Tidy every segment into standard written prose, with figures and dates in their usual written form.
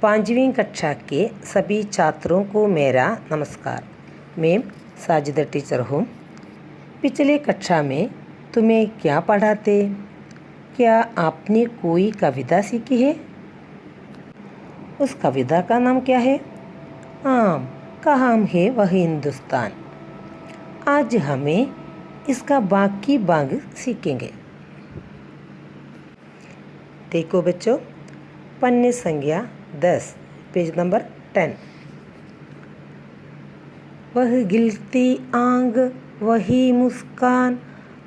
पाँचवीं कक्षा के सभी छात्रों को मेरा नमस्कार। मैं साजिदा टीचर हूँ। पिछले कक्षा में तुम्हें क्या पढ़ाते? क्या आपने कोई कविता सीखी है? उस कविता का नाम क्या है? आम का हम है वह हिंदुस्तान। आज हमें इसका बाकी भाग सीखेंगे। देखो बच्चों, पन्ने संख्या 10, पेज नंबर 10। वह गिलती आंग वही मुस्कान,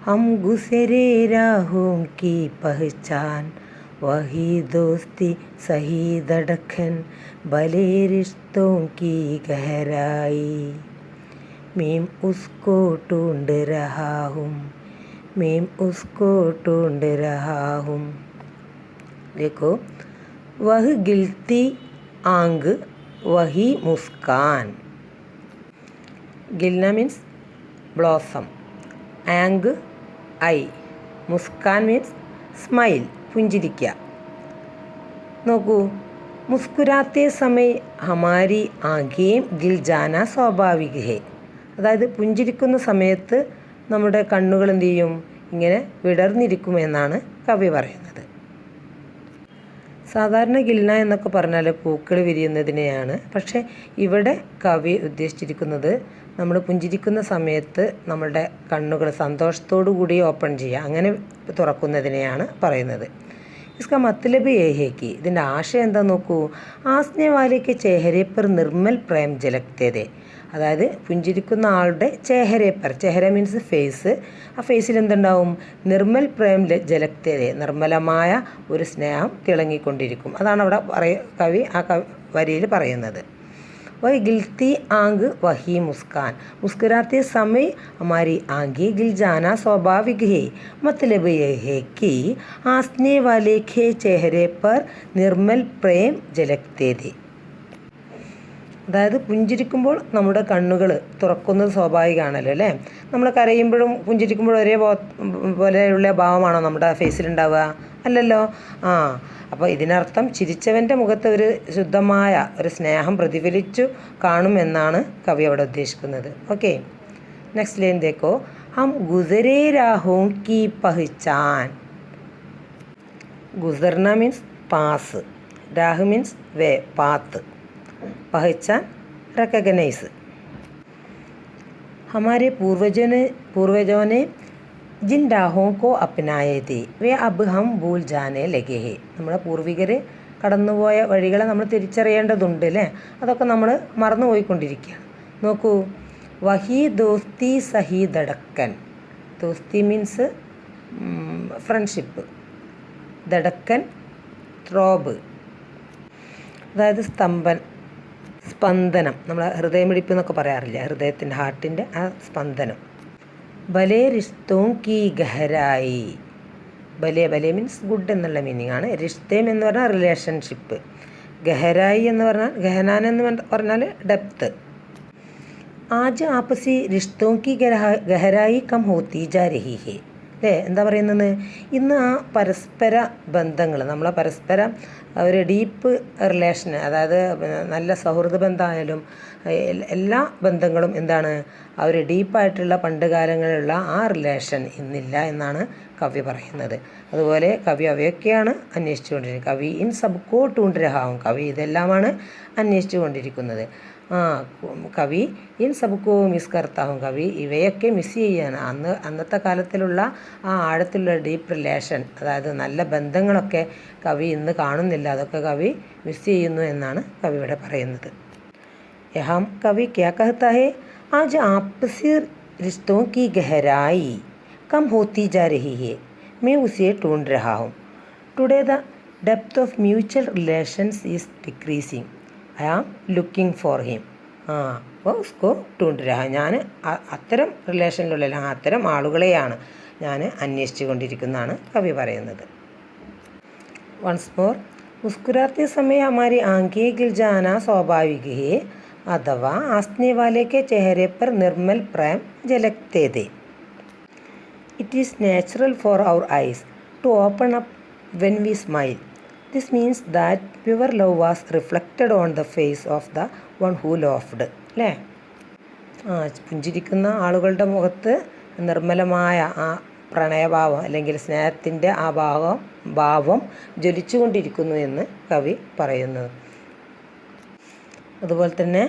हम गुजरे राहों की पहचान, वही दोस्ती सही धड़कन, भले रिश्तों की गहराई। मैं उसको ढूंढ रहा हूँ, मैं उसको ढूंढ रहा हूँ। देखो, वह गिलती आंग वही मुस्कान। गिलना मीन्स ब्लॉसम, आंग ഐ, മുസ്കാൻ മീൻസ് സ്മൈൽ, പുഞ്ചിരിക്കുക. നോക്കൂ, മുസ്കുരാത്തെ സമയ ഹമാരി ആംഖേം ഗിൽ ജാന സ്വാഭാവിക ഹേ. അതായത് പുഞ്ചിരിക്കുന്ന സമയത്ത് നമ്മുടെ കണ്ണുകൾ എന്ത് ചെയ്യും? ഇങ്ങനെ വിടർന്നിരിക്കുമെന്നാണ് കവി പറയുന്നത്. സാധാരണ ഗിൽന എന്നൊക്കെ പറഞ്ഞാൽ പൂക്കൾ വിരിയുന്നതിനെയാണ്. പക്ഷേ ഇവിടെ കവി ഉദ്ദേശിച്ചിരിക്കുന്നത് നമ്മൾ പുഞ്ചിരിക്കുന്ന സമയത്ത് നമ്മളുടെ കണ്ണുകൾ സന്തോഷത്തോടു കൂടി ഓപ്പൺ ചെയ്യുക, അങ്ങനെ തുറക്കുന്നതിനെയാണ് പറയുന്നത്. ഇസ്കാ മത്ലബ് യേ ഹേ കി, ഇതിൻ്റെ ആശയം എന്താ നോക്കൂ. ആസ്നെ വാലേക്ക് ചെഹരെ പർ നിർമ്മൽ പ്രേം ജലക്തേ ദേ. അതായത് പുഞ്ചിരിക്കുന്ന ആളുടെ ചെഹരേപ്പർ, ചെഹര മീൻസ് ഫേസ്, ആ ഫേസിൽ എന്തുണ്ടാവും? നിർമ്മൽ പ്രേം ജലക്തേ, നിർമ്മലമായ ഒരു സ്നേഹം തിളങ്ങിക്കൊണ്ടിരിക്കും. അതാണ് അവിടെ കവി ആ വരിയിൽ പറയുന്നത്. वही गिलती आंग वही मुस्कान, मुस्कुराते समय हमारी आंखें गिल जाना स्वाभाविक है। मतलब यह है कि हंसने वाले के चेहरे पर निर्मल प्रेम झलकते थे. അതായത് പുഞ്ചിരിക്കുമ്പോൾ നമ്മുടെ കണ്ണുകൾ തുറക്കുന്നത് സ്വാഭാവികമാണല്ലോ അല്ലേ? നമ്മൾ കരയുമ്പോഴും പുഞ്ചിരിക്കുമ്പോഴും ഒരേ പോലെയുള്ള ഭാവമാണോ നമ്മുടെ ഫേസിലുണ്ടാവുക? അല്ലല്ലോ. അപ്പോൾ ഇതിനർത്ഥം ചിരിച്ചവൻ്റെ മുഖത്ത് ഒരു ശുദ്ധമായ ഒരു സ്നേഹം പ്രതിഫലിച്ചു കാണുമെന്നാണ് കവി അവിടെ ഉദ്ദേശിക്കുന്നത്. ഓക്കെ, നെക്സ്റ്റ് ലൈൻ ദേക്കോ. ഹം ഗുസരേ രാഹോं की पहचान. ഗുസർന മീൻസ് പാസ്, രാഹ് മീൻസ് വേ, പാത്ത്, पहचान रिकॉग्नाइज. हमारे पूर्वजों ने जिन राहों को अपनाए थे वे अब हम भूल जाने लगे हैं. നമ്മുടെ പൂർവികർ കടന്നുപോയ വഴികളെ നമ്മൾ തിരിച്ചറിയേണ്ടതുണ്ട് അല്ലേ? അതൊക്കെ നമ്മൾ മറന്നുപോയിക്കൊണ്ടിരിക്കുകയാണ്. നോക്കൂ, വഹി ദോസ്തി സഹി ധടക്കൻ. ദോസ്തി മീൻസ് ഫ്രണ്ട്ഷിപ്പ്, ധടക്കൻ ത്രോബ്, അതായത് സ്പന്ദനം. നമ്മൾ ഹൃദയമിടിപ്പ് എന്നൊക്കെ പറയാറില്ല, ഹൃദയത്തിൻ്റെ ഹാർട്ടിൻ്റെ ആ സ്പന്ദനം. ഭലേ റിഷ്തോं की ഗഹരായി. ഭലേ ഭലേ മീൻസ് ഗുഡ് എന്നുള്ള മീനിങ് ആണ്. റിഷ്തേം എന്ന് പറഞ്ഞാൽ റിലേഷൻഷിപ്പ്, ഗഹരായി എന്ന് പറഞ്ഞാൽ ഗഹനാൻ എന്ന് പറഞ്ഞാൽ ഡെപ്ത്. ആജ് ആപ്പസി റിഷ്തോं की ഗഹരായി കം ഹോത്തി ജാ രഹി ഹേ. അല്ലേ? എന്താ പറയുന്നത്? ഇന്ന് ആ പരസ്പര ബന്ധങ്ങൾ, നമ്മളെ പരസ്പര ഒരു ഡീപ്പ് റിലേഷൻ, അതായത് നല്ല സൗഹൃദ ബന്ധമായാലും എല്ലാ ബന്ധങ്ങളും എന്താണ്, ആ ഒരു ഡീപ്പായിട്ടുള്ള പണ്ട് കാലങ്ങളിലുള്ള ആ റിലേഷൻ ഇന്നില്ല എന്നാണ് കവി പറയുന്നത്. അതുപോലെ കവി അവയൊക്കെയാണ് അന്വേഷിച്ചു കൊണ്ടിരിക്കുന്നത്. കവി ഇൻ സബ്കോ ढूंढ रहा हूं. കവി ഇതെല്ലാമാണ് അന്വേഷിച്ചു കൊണ്ടിരിക്കുന്നത്. കവി ഇൻ സബ്കോ മിസ് കർത്താ ഹൂം. കവി ഇവയൊക്കെ മിസ് ചെയ്യാണ്. അന്നത്തെ കാലത്തിലുള്ള ആ ആഴത്തിലുള്ള ഡീപ്പ് റിലേഷൻ, അതായത് നല്ല ബന്ധങ്ങളൊക്കെ കവി ഇന്ന് കാണുന്നില്ല. അതൊക്കെ കവി മിസ് ചെയ്യുന്നു എന്നാണ് കവി ഇവിടെ പറയുന്നത്. യഹാം കവി ക്യാ കഹത്താ ഹേ? ആജ് ആപ്പസി റിശ്തോं की गहराई कम होती जा रही है, मैं उसे ढूंढ रहा हूँ. Today the depth of mutual relations is decreasing. I am looking for him. അപ്പോൾ ഉസ്കോ ढूंढ रहा. ഞാൻ അത്തരം റിലേഷനിലുള്ള അത്തരം ആളുകളെയാണ് ഞാൻ അന്വേഷിച്ചു കൊണ്ടിരിക്കുന്നതാണ് കവി പറയുന്നത്. Once more. മുസ്കുരാത്തെ സമയ ഹമാരി ആംഖേं गिल जाना स्वाभाविक है, अथवा हंसने वाले के चेहरे पर निर्मल प्रेम झलकते थे. It is natural for our eyes to open up when we smile. This means that pure love was reflected on the face of the one who loved. അല്ലേ? പുഞ്ചിരിക്കുന്ന ആളുകളുടെ മുഖത്ത് നിർമ്മലമായ ആ പ്രണയഭാവം അല്ലെങ്കിൽ സ്നേഹത്തിൻ്റെ ആ ഭാവം ജ്വലിച്ചുകൊണ്ടിരിക്കുന്നു എന്ന് കവി പറയുന്നു. അതുപോലെ തന്നെ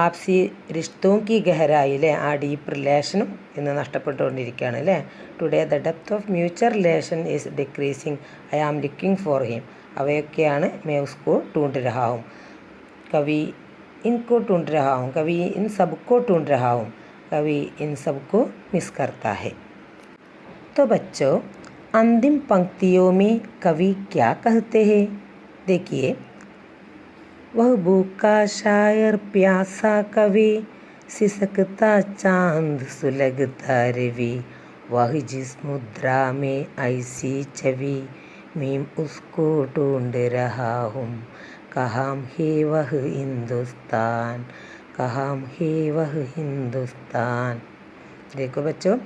ആപ്സി റിഷ്തോം കി ഗഹരായിലെ ആ ഡീപ്പ് റിലേഷനും ഇന്ന് നഷ്ടപ്പെട്ടുകൊണ്ടിരിക്കുകയാണ്. അല്ലേ? Today the depth of mutual relation is decreasing. I am looking for him. അവയൊക്കെയാണ് മേ ഉസ്കോ ढूंढ रहा हूँ, कवि इनको ढूंढ रहा हूँ, कवि इन सबको ढूंढ रहा हूँ, कवि इन सबको मिस करता है. तो बच्चों, अंतिम पंक्तियों में कवि क्या कहते हैं? देखिए, वह भूखा शायर प्यासा कवि, सिसकता चांद सुलगता रवि, वह जिस मुद्रा में ऐसी छवि, मैं उसको ढूंढ रहा हूँ, कहाँ है वह हिंदुस्तान, कहाँ है वह हिंदुस्तान. देखो बच्चों,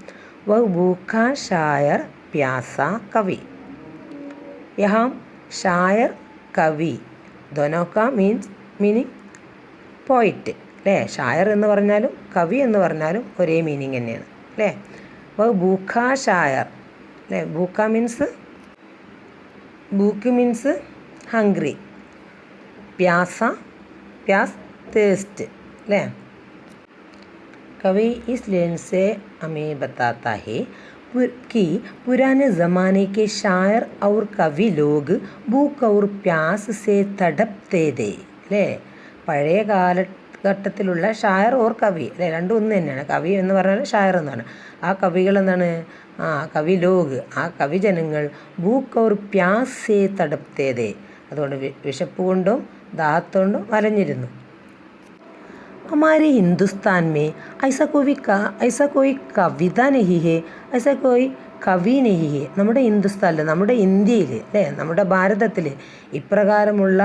वह भूखा शायर प्यासा कवि. यहाँ शायर कवि दोनों का മീനിങ് പോയിറ്റ്. അല്ലേ? ഷായർ എന്ന് പറഞ്ഞാലും കവി എന്ന് പറഞ്ഞാലും ഒരേ മീനിങ് തന്നെയാണ്. അല്ലേ? അപ്പോൾ ഭൂഖ ഷായർ. അല്ലേ? ഭൂഖ മീൻസ് ഹംഗ്രി. प्यासा थर्स्ट. अല്ലേ? कवि इस लाइन से हमें बताता है कि पुराने ज़माने के शायर और कवि लोग भूख और प्यास से तड़पते थे. അല്ലേ? പഴയ കാലഘട്ടത്തിലുള്ള ഷായർ ഓർ കവി. അല്ലേ? രണ്ടും ഒന്ന് തന്നെയാണ്. കവി എന്ന് പറഞ്ഞാൽ ഷായർ എന്നാണ്. ആ കവികൾ എന്താണ്? കവി ലോഗ്, ആ കവിജനങ്ങൾ ഭൂഖ് और प्यास से तड़पते थे. അതുകൊണ്ട് വിശപ്പ് കൊണ്ടും ദാഹത്തോണ്ടും വലഞ്ഞിരുന്നു. हमारे हिंदुस्तान में ऐसा कोई कविता नहीं है, ऐसा कोई കവി नहीं है. നമ്മുടെ ഹിന്ദുസ്ഥാനിൽ, നമ്മുടെ ഇന്ത്യയിൽ, അല്ലേ, നമ്മുടെ ഭാരതത്തിൽ ഇപ്രകാരമുള്ള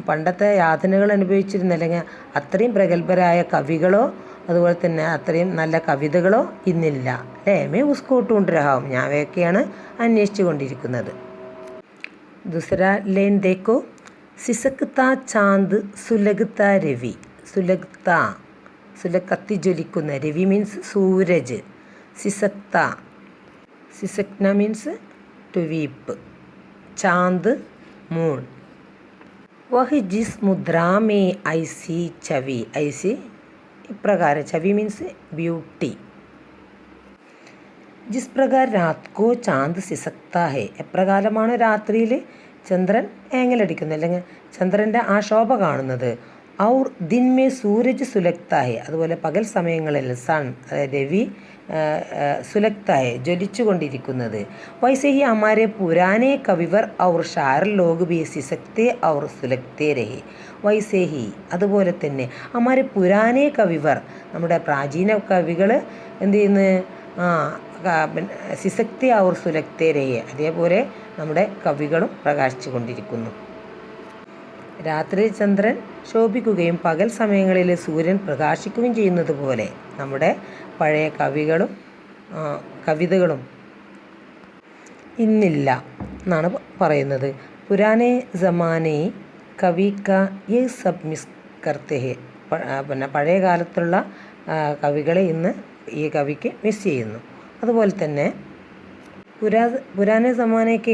പണ്ടത്തെ യാതനകൾ അനുഭവിച്ചിരുന്ന അല്ലെങ്കിൽ അത്രയും പ്രഗത്ഭരായ കവികളോ അതുപോലെ തന്നെ അത്രയും നല്ല കവിതകളോ ഇന്നില്ല. അല്ലേ? മേ ഉസ്കോ ढूंढ रहा हूं, ഞാൻ അവയൊക്കെയാണ് അന്വേഷിച്ചു കൊണ്ടിരിക്കുന്നത്. दूसरा लेन देखो, സിസക്താ ചാന്ദ് സുലഗ്താ രവി. സുലകത്തി ജ്വലിക്കുന്ന. രവി മീൻസ് സൂരജ്. സിസക്ന മീൻസ് ടു വീപ്പ്. ചാന്ദ് മൂൺ. വഹ് ജിസ് മുദ്രാമേ ഐസി ഛവി. ഐസി ഇപ്രകാരം. ഛവി മീൻസ് ബ്യൂട്ടി. ജിസ് പ്രകാർ രാത് കോ ചാന്ദ് സിസക്താ ഹെ. എപ്രകാരമാണ് രാത്രിയിൽ ചന്ദ്രൻ ഏങ്ങലടിക്കുന്നത് അല്ലെങ്കിൽ ചന്ദ്രൻ്റെ ആ ശോഭ കാണുന്നത്. ഔർ ദിൻ മേ സൂരജ് സുലഗ്താ ഹെ. അതുപോലെ പകൽ സമയങ്ങളിൽ സൺ, രവി സുലഗ്താ ഹെ, ജ്വലിച്ചു കൊണ്ടിരിക്കുന്നത്. വൈസെ ഹി ഹമാരെ പുരാനെ കവിവർ ഔർ ഷായർ ലോഗ് ബി സിസക്തേ ഔർ സുലഗ്തേ രഹെ. വൈസെ ഹി അതുപോലെ തന്നെ ഹമാരെ പുരാനെ കവിവർ, നമ്മുടെ പ്രാചീന കവികൾ എന്ത് ചെയ്യുന്നു? സിസക്തി ഔർ സുലഗ്തേ രഹെ, അതേപോലെ നമ്മുടെ കവികളും പ്രകാശിച്ചു കൊണ്ടിരിക്കുന്നു. രാത്രി ചന്ദ്രൻ ശോഭിക്കുകയും പകൽ സമയങ്ങളിൽ സൂര്യൻ പ്രകാശിക്കുകയും ചെയ്യുന്നത് പോലെ നമ്മുടെ പഴയ കവിതകളും ഇന്നില്ല എന്നാണ് പറയുന്നത്. പുരാനെ ജമാനെ കവി ക യേ സബ് മിസ് കർത്തെ ഹെ. പിന്നെ പഴയ കാലത്തുള്ള കവികളെ ഇന്ന് ഈ കവിക്ക് മിസ് ചെയ്യുന്നു. അതുപോലെ തന്നെ पुराने ज़माने के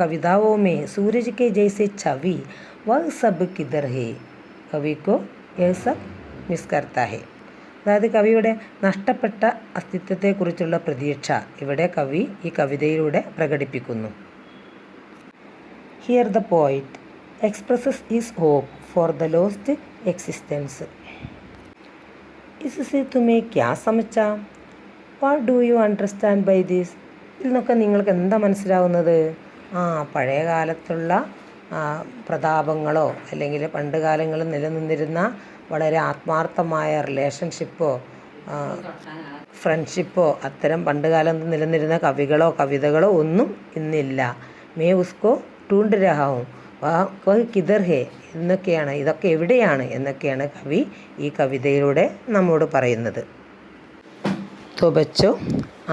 कविताओं में सूरज के जैसे छवि वह सब किधर है, कवि को यह सब मिस करता है. അതായത് കവിയുടെ നഷ്ടപ്പെട്ട അസ്തിത്വത്തെക്കുറിച്ചുള്ള പ്രതീക്ഷ ഇവിടെ കവി ഈ കവിതയിലൂടെ പ്രകടിപ്പിക്കുന്നു. Here the poet expresses his hope for the lost existence. इससे तुम्हें क्या समझा? What do you understand by this? ഇതിൽ നിന്നൊക്കെ നിങ്ങൾക്ക് എന്താ മനസ്സിലാവുന്നത്? പഴയ കാലത്തുള്ള പ്രതാപങ്ങളോ അല്ലെങ്കിൽ പണ്ട് കാലങ്ങളിൽ നിലനിന്നിരുന്ന വളരെ ആത്മാർത്ഥമായ റിലേഷൻഷിപ്പോ ഫ്രണ്ട്ഷിപ്പോ അത്തരം പണ്ട് കാലത്ത് നിലനിന്നിരുന്ന കവികളോ കവിതകളോ ഒന്നും ഇന്നില്ല. മേ ഉസ്കോ ढूंढ रहा हूं, വഹ് കിധർ ഹേ എന്നൊക്കെയാണ്, ഇതൊക്കെ എവിടെയാണ് എന്നൊക്കെയാണ് കവി ഈ കവിതയിലൂടെ നമ്മോട് പറയുന്നത്. तो बच्चों,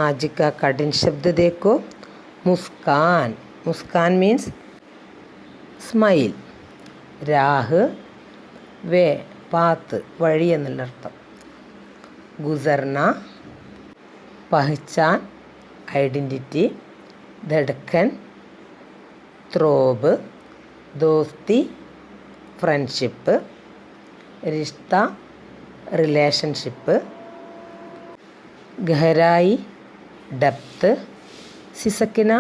आज का कठिन शब्द देखो, मुस्कान. മുസ്കാൻ മീൻസ് സ്മൈൽ. രാഹ് വേ പാത്ത് വഴി എന്നുള്ള അർത്ഥം. ഗുസർന പഹ്ചാൻ ഐഡൻറ്റിറ്റി. ധഡ്കൻ ത്രോബ് ദോസ്തി ഫ്രണ്ട്ഷിപ്പ്. റിഷ്ത റിലേഷൻഷിപ്പ്. ഗഹരായി ഡെപ്ത്. സിസക്കിന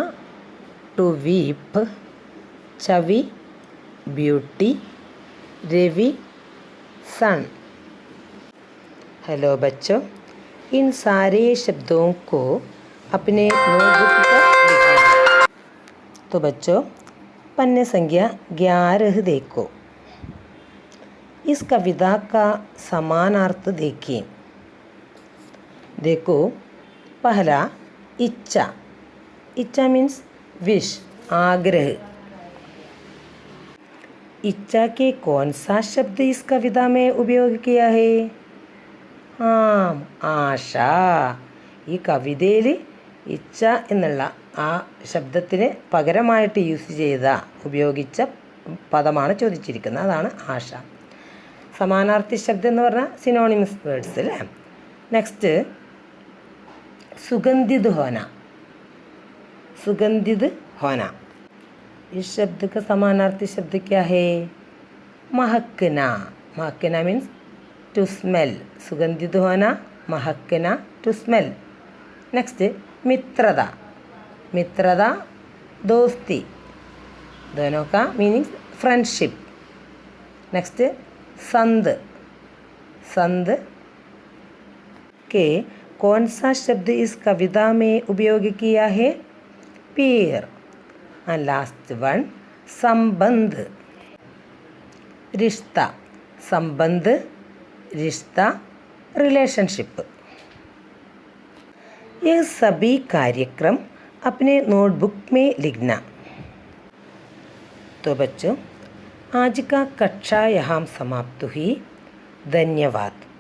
ടു വീപ്പ്. ചവി ब्यूटी. रवि सन. हेलो बच्चों, इन सारे शब्दों को अपने नोटबुक पर लिखना। तो बच्चों पन्ने संख्या 11 देखो. इस कविता का समानार्थ देखिए. देखो पहला इच्छा. इच्छा मीन्स विश, आग्रह. इच्छा के कौन सा शब्द इस कविता में उपयोग किया है? हाँ, आशा. ഈ കവിതയിൽ ഇച്ഛ എന്നുള്ള ആ ശബ്ദത്തിന് പകരമായിട്ട് ഉപയോഗിച്ച പദമാണ് ചോദിച്ചിരിക്കുന്നത്. അതാണ് ആശ. സമാനാർത്ഥി ശബ്ദം എന്ന് പറഞ്ഞാൽ സിനോണിമസ് വേർഡ്സ് അല്ലേ. നെക്സ്റ്റ് സുഗന്ധിത് ഹോന. സുഗന്ധിത് ഹോന. इस शब्द का समानार्थी शब्द क्या है? महकना. महकना मीन्स टू स्मेल. सुगंधित होना, महकना टू स्मेल. नेक्स्ट मित्रता. मित्रता दोस्ती, दोनों का मीनिंग फ्रेंडशिप. नेक्स्ट संद. संद के कौन सा शब्द इस कविता में उपयोग किया है? पीर. And last one संबंध. रिश्ता. संबंध रिश्ता रिलेशनशिप. यह सभी कार्यक्रम अपने नोटबुक में लिखना. तो बच्चों आज का कक्षा यहाँ समाप्त हुई. धन्यवाद.